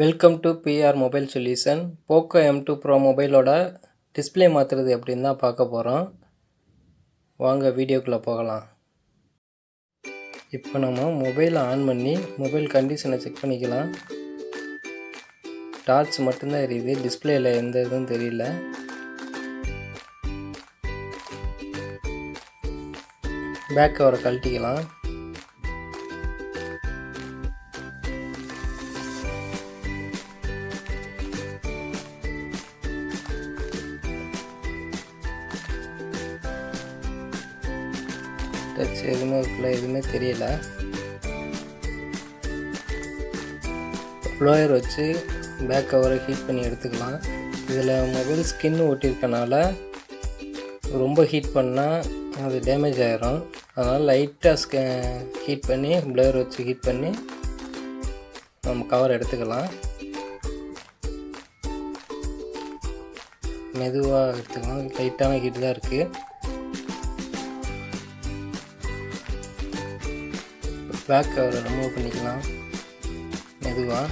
Welcome to PR mobile solution. Poco M2 pro மொபைலோட display மாற்றுறது எப்படின்னு தான் பார்க்க போகிறோம். வாங்க வீடியோக்குள்ளே போகலாம். இப்போ நம்ம மொபைலை ஆன் பண்ணி மொபைல் கண்டிஷனை செக் பண்ணிக்கலாம். டார்ச் மட்டும்தான் எரியுது, டிஸ்பிளேயில் எந்த இதுவும் தெரியல. பேக் கவரை கழட்டிக்கலாம். டச் எதுவுமே இருக்குல்ல, எதுவுமே தெரியல. ப்ளோயர் வச்சு பேக் கவரை ஹீட் பண்ணி எடுத்துக்கலாம். இதில் மொபைல் ஸ்கின் ஒட்டியிருக்கனால ரொம்ப ஹீட் பண்ணால் அது டேமேஜ் ஆகிரும். அதனால் லைட்டாக ஹீட் பண்ணி ப்ளோயர் வச்சு ஹீட் பண்ணி நம்ம கவர் எடுத்துக்கலாம். மெதுவாக எடுத்துக்கலாம், லைட்டான ஹீட் தான் இருக்குது. பேக் கவரை ரிமூவ் பண்ணிக்கலாம் மெதுவாக.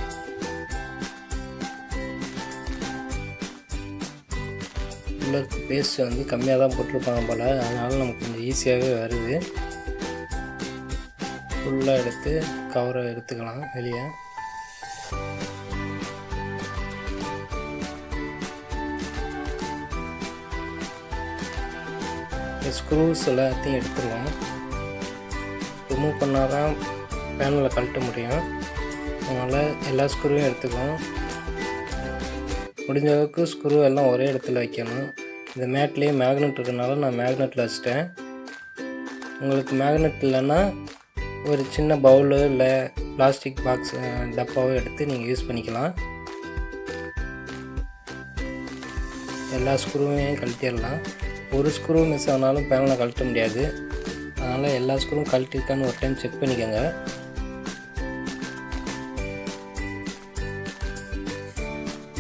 உள்ள பேஸ்ட் வந்து கம்மியாக தான் போட்டிருப்பாங்க போல், அதனால் நமக்கு கொஞ்சம் ஈஸியாகவே வருது. ஃபுல்லாக எடுத்து கவரை எடுத்துக்கலாம் வெளியே. ஸ்க்ரூஸ் எல்லாத்தையும் எடுத்துருவோம். ரிமூவ் பண்ணால் தான் பேனலை கழட்ட முடியும். அதனால் எல்லா ஸ்க்ரூவையும் எடுத்துக்கணும். முடிஞ்ச அளவுக்கு ஸ்க்ரூ எல்லாம் ஒரே இடத்துல வைக்கணும். இந்த மேட்லேயே மேக்னெட் இருக்கிறதுனால நான் மேக்னெட்டில் வச்சிட்டேன். உங்களுக்கு மேக்னெட் இல்லைன்னா ஒரு சின்ன பவுலு இல்லை பிளாஸ்டிக் பாக்ஸ் டப்பாவோ எடுத்து நீங்கள் யூஸ் பண்ணிக்கலாம். எல்லா ஸ்க்ரூவையும் கழட்டிடலாம். ஒரு ஸ்க்ரூ மிஸ் ஆனாலும் பேனலை கழட்ட முடியாது. அதனால் எல்லா ஸ்க்ரூவும் கழட்டிருக்கான்னு ஒரு டைம் செக் பண்ணிக்கோங்க.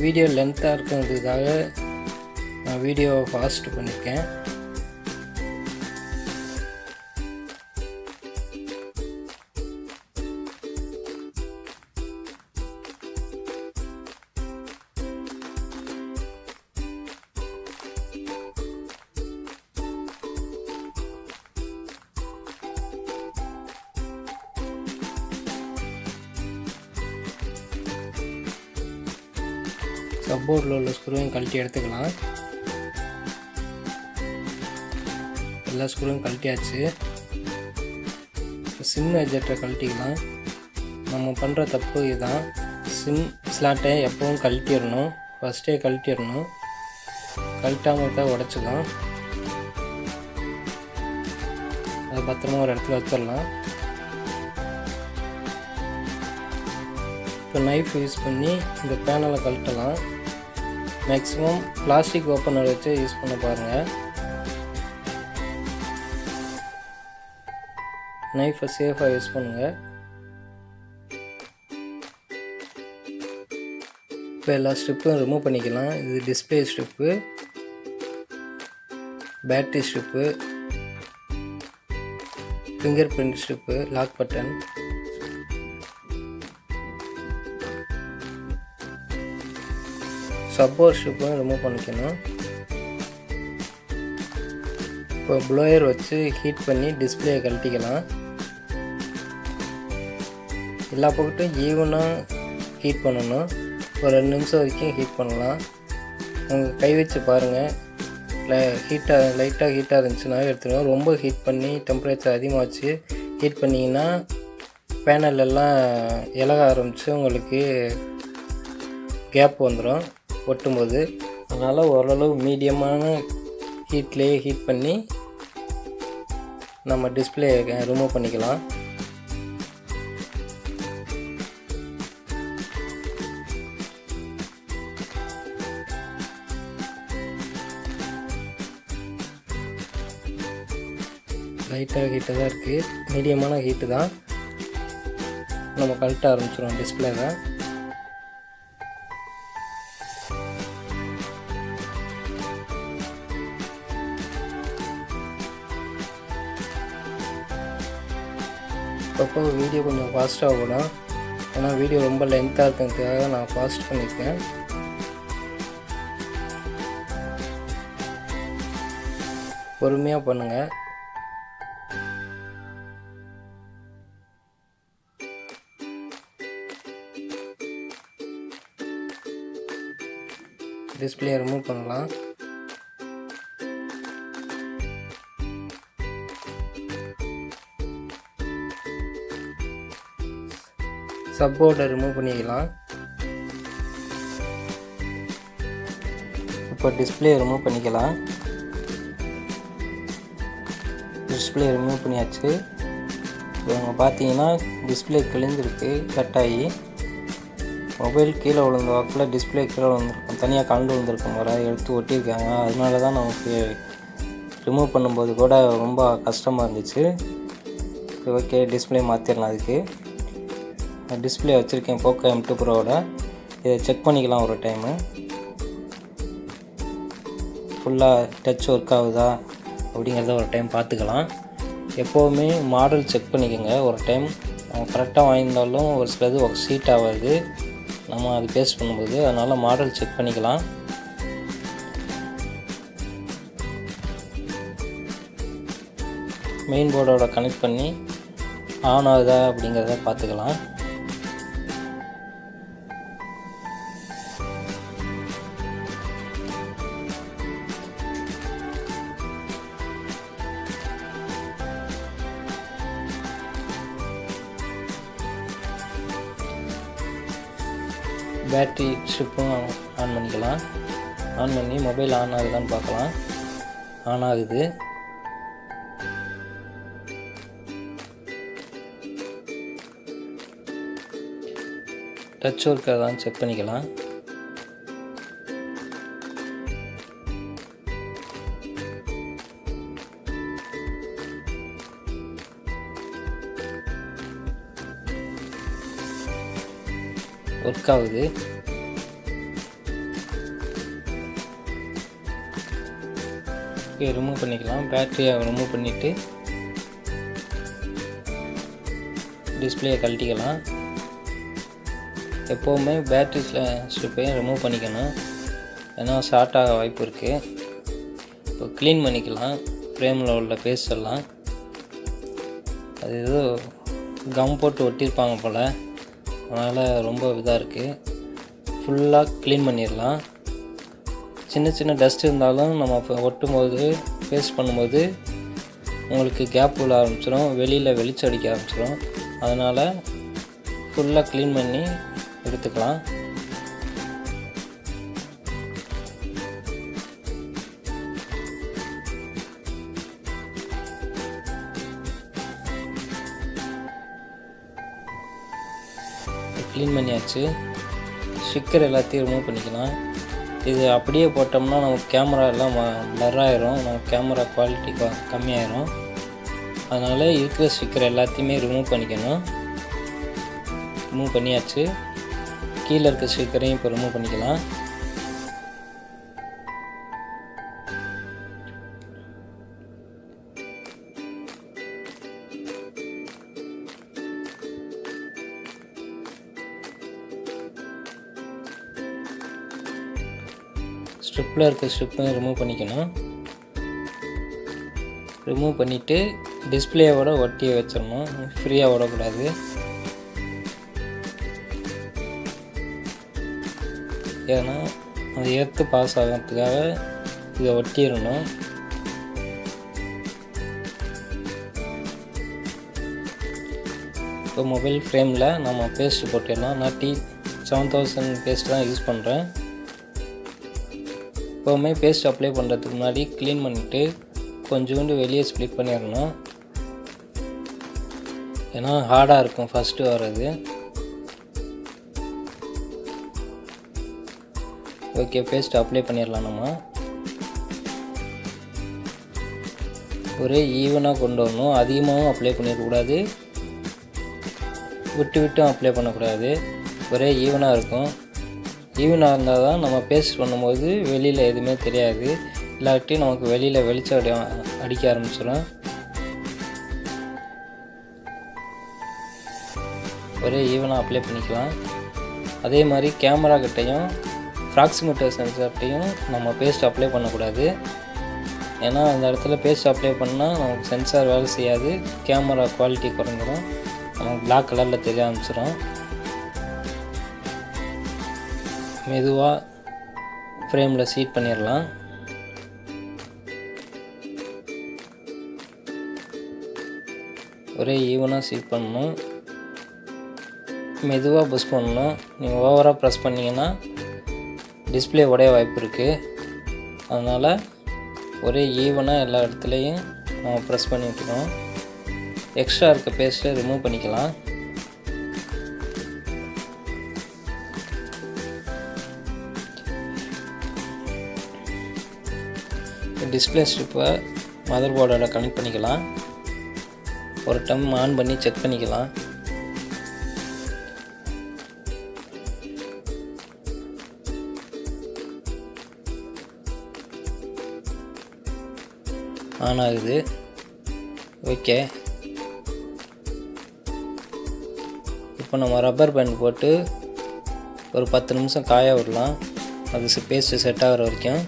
வீடியோ லென்த்தாக இருக்கிறதுக்காக நான் வீடியோவை ஃபாஸ்ட் பண்ணியிருக்கேன். சப்போர்ட்டில் உள்ள ஸ்க்ரூவையும் கழட்டி எடுத்துக்கலாம். எல்லா ஸ்க்ரூவையும் கழட்டியாச்சு. சிம் எஜெக்டரை கழட்டிக்கலாம். நம்ம பண்ணுற தப்பு இதுதான். சிம் ஸ்லாட்டை எப்பவும் கழட்டிடணும், ஃபஸ்ட்டே கழட்டிடணும். கழட்டாமல் தான் உடச்சிக்கலாம். அது பத்திரமா ஒரு இடத்துல வச்சிடலாம். இப்போ நைஃப் யூஸ் பண்ணி இந்த பேனலை கழட்டலாம். மேக்ஸிமம் பிளாஸ்டிக் ஓப்பனர் வச்சு யூஸ் பண்ண பாருங்கள். நைஃபை சேஃபாக யூஸ் பண்ணுங்கள். இப்போ எல்லா ஸ்ட்ரிப்பும் ரிமூவ் பண்ணிக்கலாம். இது display strip, battery strip, finger print strip, lock button, support ஸ்ட்ரிப்பும் ரிமூவ் பண்ணிக்கணும். இப்போ ப்ளோயர் வச்சு ஹீட் பண்ணி டிஸ்பிளேயை கழட்டிக்கலாம். எல்லா பக்கட்டும் ஈவனாக ஹீட் பண்ணணும். ஒரு 2 நிமிஷம் வரைக்கும் ஹீட் பண்ணலாம். உங்கள் கை வச்சு பாருங்கள். லைட்டாக ஹீட்டாக இருந்துச்சுன்னா எடுத்துக்கணும். ரொம்ப ஹீட் பண்ணி டெம்பரேச்சர் அதிகமாக வச்சு ஹீட் பண்ணிங்கன்னா பேனல் எல்லாம் இலக ஆரம்பித்து உங்களுக்கு கேப் வந்துடும் ஒட்டும்போது. அதனால் ஓரளவு மீடியமான ஹீட்லேயே ஹீட் பண்ணி நம்ம டிஸ்பிளே ரிமூவ் பண்ணிக்கலாம். லைட்டாக ஹீட்டு தான் இருக்குது, மீடியமான ஹீட்டு தான். நம்ம கழட்ட ஆரம்பிச்சிடும் டிஸ்பிளேவை. அப்பப்போ வீடியோ கொஞ்சம் ஃபாஸ்ட்டாக ஓடும். ஏன்னா வீடியோ ரொம்ப லென்த்தாக இருக்கிறதுக்காக நான் ஃபாஸ்ட் பண்ணியிருக்கேன். பொறுமையாக பண்ணுங்கள். டிஸ்பிளே ரிமூவ் பண்ணலாம். சப்போர்ட்டை ரிமூவ் பண்ணிக்கலாம். இப்போ டிஸ்பிளே ரிமூவ் பண்ணிக்கலாம். டிஸ்பிளே ரிமூவ் பண்ணியாச்சு. இவங்க பார்த்தீங்கன்னா டிஸ்பிளே கிழிஞ்சிருக்கு, கட் ஆகி. மொபைல் கீழே விழுந்த வாக்கில் டிஸ்பிளே கீழே விழுந்திருக்கும், தனியாக கலந்து விழுந்திருக்கும் வர எடுத்து ஒட்டியிருக்காங்க. அதனால தான் நமக்கு ரிமூவ் பண்ணும்போது கூட ரொம்ப கஷ்டமாக இருந்துச்சு. ஓகே, டிஸ்பிளே மாற்றிடலாம். அதுக்கு டிஸ்பிளே வச்சுருக்கேன் போக்கோ M2 ப்ரோவோட. இதை செக் பண்ணிக்கலாம் ஒரு டைமு. ஃபுல்லாக டச் ஒர்க் ஆகுதா அப்படிங்கிறத ஒரு டைம் பார்த்துக்கலாம். எப்போவுமே மாடல் செக் பண்ணிக்கோங்க ஒரு டைம். கரெக்டாக வாங்கியிருந்தாலும் ஒரு சிலது ஹீட் ஆகாது நம்ம அது பேஸ்ட் பண்ணும்போது. அதனால் மாடல் செக் பண்ணிக்கலாம். மெயின் போர்டோட கனெக்ட் பண்ணி ஆன் ஆகுதா அப்படிங்கிறத பார்த்துக்கலாம். பேட்ரி ஸ்ட்ரிப்பும் ஆன் பண்ணிக்கலாம். ஆன் பண்ணி மொபைல் ஆன் ஆகுதான்னு பார்க்கலாம். ஆன் ஆகுது. டச் ஒர்க் தான் செக் பண்ணிக்கலாம். ஒர்க் ஆகுது. ஓகே, ரிமூவ் பண்ணிக்கலாம். பேட்டரியை ரிமூவ் பண்ணிவிட்டு டிஸ்பிளேயை கழட்டிக்கலாம். எப்போவுமே பேட்டரி ஸ்ட்ரிப்பையும் ரிமூவ் பண்ணிக்கணும், ஏன்னா ஷார்ட் ஆக வாய்ப்பு இருக்குது. இப்போ க்ளீன் பண்ணிக்கலாம். ஃப்ரேமில் உள்ள பேஸ்ட் எல்லாம் அது ஏதோ கம் போட்டு ஒட்டியிருப்பாங்க போல், அதனால் ரொம்ப இதாக இருக்குது. ஃபுல்லாக க்ளீன் பண்ணிடலாம். சின்ன சின்ன டஸ்ட் இருந்தாலும் நம்ம இப்போ ஒட்டும்போது பேஸ்ட் பண்ணும்போது உங்களுக்கு கேப் விழ ஆரம்பிச்சிடும், வெளியில் வெளிச்சம் அடிக்க ஆரம்பிச்சிடும். அதனால் ஃபுல்லாக க்ளீன் பண்ணி எடுத்துக்கலாம். க்ளீன் பண்ணியாச்சு. ஸ்டிக்கர் எல்லாத்தையும் ரிமூவ் பண்ணிக்கலாம். இது அப்படியே போட்டோம்னா நமக்கு கேமரா எல்லாம் ப்ளர் ஆயிரும், நமக்கு கேமரா குவாலிட்டி கம்மியாயிரும். அதனால் இருக்கிற ஸ்டிக்கர் எல்லாத்தையுமே ரிமூவ் பண்ணிக்கணும். ரிமூவ் பண்ணியாச்சு. கீழே இருக்க ஸ்டிக்கரையும் இப்போ ரிமூவ் பண்ணிக்கலாம். ஸ்ட்ரிப்பில் இருக்க ஸ்ட்ரிப்பையும் ரிமூவ் பண்ணிக்கணும். ரிமூவ் பண்ணிவிட்டு டிஸ்பிளேயோட ஒட்டி வச்சிடணும், ஃப்ரீயாக விடக்கூடாது. ஏன்னா அது எர்த்து பாஸ் ஆகிறதுக்காக இதை ஒட்டிடணும். இப்போ மொபைல் ஃப்ரேமில் நம்ம பேஸ்ட் போட்டுடலாம். நான் T7000 பேஸ்ட் தான் யூஸ் பண்ணுறேன். எப்போவுமே பேஸ்ட் அப்ளை பண்ணுறதுக்கு முன்னாடி க்ளீன் பண்ணிவிட்டு கொஞ்சோண்டு வெளியே ஸ்ப்ளிட் பண்ணிடணும், ஏன்னா ஹார்டாக இருக்கும் ஃபஸ்ட்டு வர்றது. ஓகே, பேஸ்ட் அப்ளை பண்ணிடலாம். நம்ம ஒரே ஈவனாக கொண்டு வரணும். அதிகமாகவும் அப்ளை பண்ணிடக்கூடாது, விட்டு விட்டும் அப்ளை பண்ணக்கூடாது. ஒரே ஈவனாக இருக்கும். ஈவனாக இருந்தால் தான் நம்ம பேஸ்ட் பண்ணும்போது வெளியில் எதுவுமே தெரியாது, இல்லாட்டி நமக்கு வெளியில் வெளிச்சம் அடிக்க ஆரம்பிச்சிடும். ஒரே ஈவனாக அப்ளை பண்ணிக்கலாம். அதே மாதிரி கேமரா கிட்டையும் ப்ராக்சிமீட்டர் சென்சார்கிட்டையும் நம்ம பேஸ்ட் அப்ளை பண்ணக்கூடாது. ஏன்னா அந்த இடத்துல பேஸ்ட் அப்ளை பண்ணால் நமக்கு சென்சார் வேலை செய்யாது, கேமரா குவாலிட்டி குறைஞ்சிடும், நமக்கு பிளாக் கலரில் தெரிய ஆரம்பிச்சிடும். மெதுவாக ஃப்ரேமில் சீட் பண்ணிடலாம். ஒரே ஈவனாக சீட் பண்ணணும். மெதுவாக புஷ் பண்ணணும். நீங்கள் ஓவராக ப்ரெஸ் பண்ணிங்கன்னா டிஸ்பிளே உடைய வாய்ப்பு இருக்குது. அதனால் ஒரே ஈவனாக எல்லா இடத்துலையும் நம்ம ப்ரெஸ் பண்ணி விட்டுக்கணும். எக்ஸ்ட்ரா இருக்க பேஸ்ட்டை ரிமூவ் பண்ணிக்கலாம். டிஸ்பிளே ஸ்ட்ரிப்பை மதர் போர்டோட கனெக்ட் பண்ணிக்கலாம். ஒரு டைம் ஆன் பண்ணி செக் பண்ணிக்கலாம். ஆன் ஆகுது. ஓகே, இப்போ நம்ம ரப்பர் பேண்ட் போட்டு ஒரு 10 நிமிஷம் காய விடலாம். அது பேஸ்ட்டு செட் ஆகிற வரைக்கும்.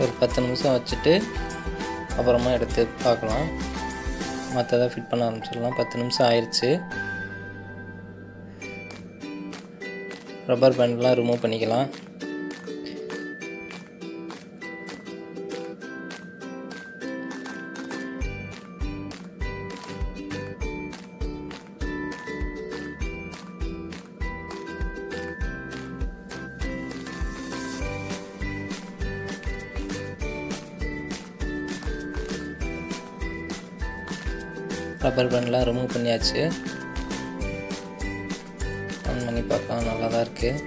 ஒரு 10 நிமிஷம் வச்சுட்டு அப்புறமா எடுத்து பார்க்கலாம். மற்றதை ஃபிட் பண்ண ஆரம்பிச்சிடலாம். 10 நிமிஷம் ஆயிடுச்சு. ரப்பர் பேண்ட்லாம் ரிமூவ் பண்ணிக்கலாம். ரப்பர் பேண்ட்லாம் ரிமூவ் பண்ணியாச்சு. ஆன் பண்ணி பார்க்கலாம். நல்லா தான் இருக்குது.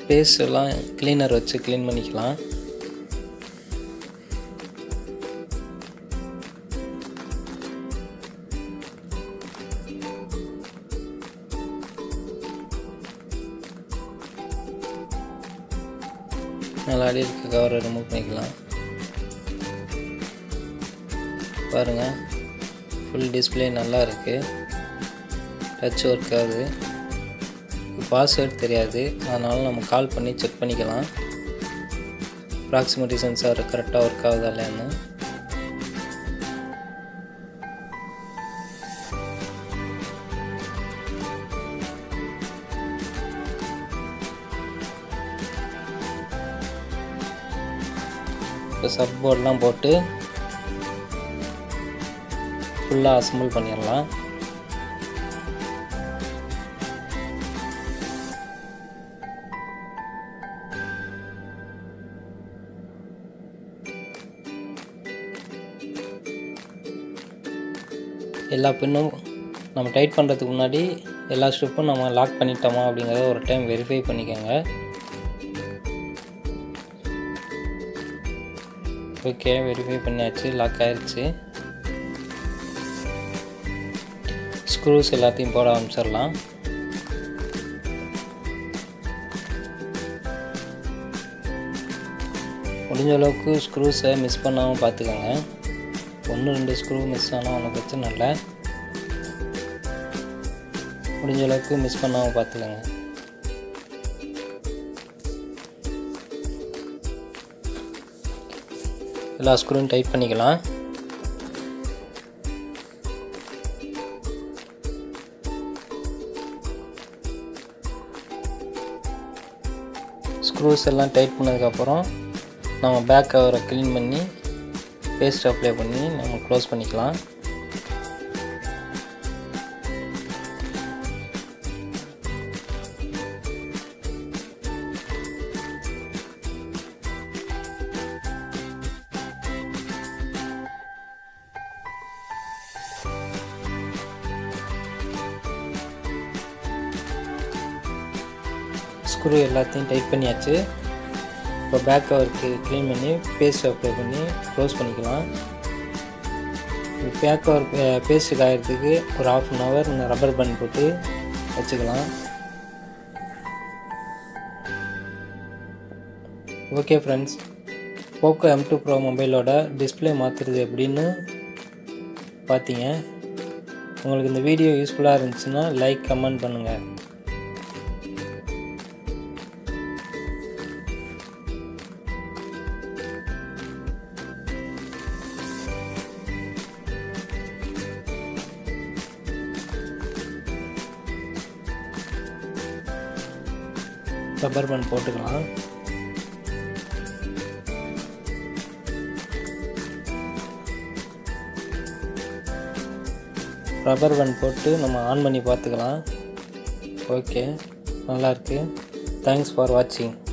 பேஸ்ட் எல்லாம் கிளீனர் வச்சு க்ளீன் பண்ணிக்கலாம். நல்லா அடி இருக்க கவரை ரிமூவ் பண்ணிக்கலாம். பாருங்கள், ஃபுல் டிஸ்பிளே நல்லா இருக்குது. டச் ஒர்க் ஆகுது. பாஸ்வேர்டு தெரியாது, அதனால் நம்ம கால் பண்ணி செக் பண்ணிக்கலாம். ப்ராக்சிமிட்டி சென்சார் கரெக்டாக ஒர்க் ஆகுதா இல்லையான்னு. இப்போ சப் போர்டெலாம் போட்டு ஃபுல்லாக அசம்பிள் பண்ணிடலாம். எல்லா பின்னும் நம்ம டைட் பண்ணுறதுக்கு முன்னாடி எல்லா ஸ்ட்ரிப்பும் நம்ம லாக் பண்ணிட்டோமா அப்படிங்கிறத ஒரு டைம் வெரிஃபை பண்ணிக்கோங்க. ஓகே, வெரிஃபை பண்ணியாச்சு. லாக் ஆயிடுச்சு. ஸ்க்ரூஸ் எல்லாத்தையும் போட ஆரம்பிச்சிடலாம். முடிஞ்ச அளவுக்கு ஸ்க்ரூஸை மிஸ் பண்ணாமல் பார்த்துக்கோங்க. 1-2 ஸ்க்ரூ மிஸ் ஆனால் ஒன்றும் பிரச்சனை இல்லை. முடிஞ்ச அளவுக்கு மிஸ் பண்ணாமல் பார்த்துக்கோங்க. எல்லா ஸ்க்ரூவும் டைட் பண்ணிக்கலாம். ஸ்க்ரூஸ் எல்லாம் டைட் பண்ணதுக்கப்புறம் நம்ம பேக் கவரை க்ளீன் பண்ணி பேஸ்ட் அப்ளை பண்ணி நம்ம க்ளோஸ் பண்ணிக்கலாம். ஸ்க்ரூ எல்லாத்தையும் டைட் பண்ணியாச்சு. இப்போ பேக் கவருக்கு க்ளீன் பண்ணி பேஸ்ட் அப்ளை பண்ணி க்ளோஸ் பண்ணிக்கலாம். பேக் கவர் பேஸ்ட்டு காயறதுக்கு ஒரு 1/2 hour ரப்பர் பேண்ட் போட்டு வச்சுக்கலாம். Okay friends, Poco M2 Pro மொபைலோட டிஸ்பிளே மாற்றுறது எப்படின்னு பார்த்தீங்க. உங்களுக்கு இந்த வீடியோ யூஸ்ஃபுல்லாக இருந்துச்சுன்னா லைக் கமெண்ட் பண்ணுங்கள். ரப்பர் பேண்ட் போட்டுக்கலாம். ரப்பர் பேண்ட் போட்டு நம்ம ஆன் பண்ணி பார்த்துக்கலாம். ஓகே, நல்லாயிருக்கு. தேங்க்ஸ் ஃபார் வாட்சிங்.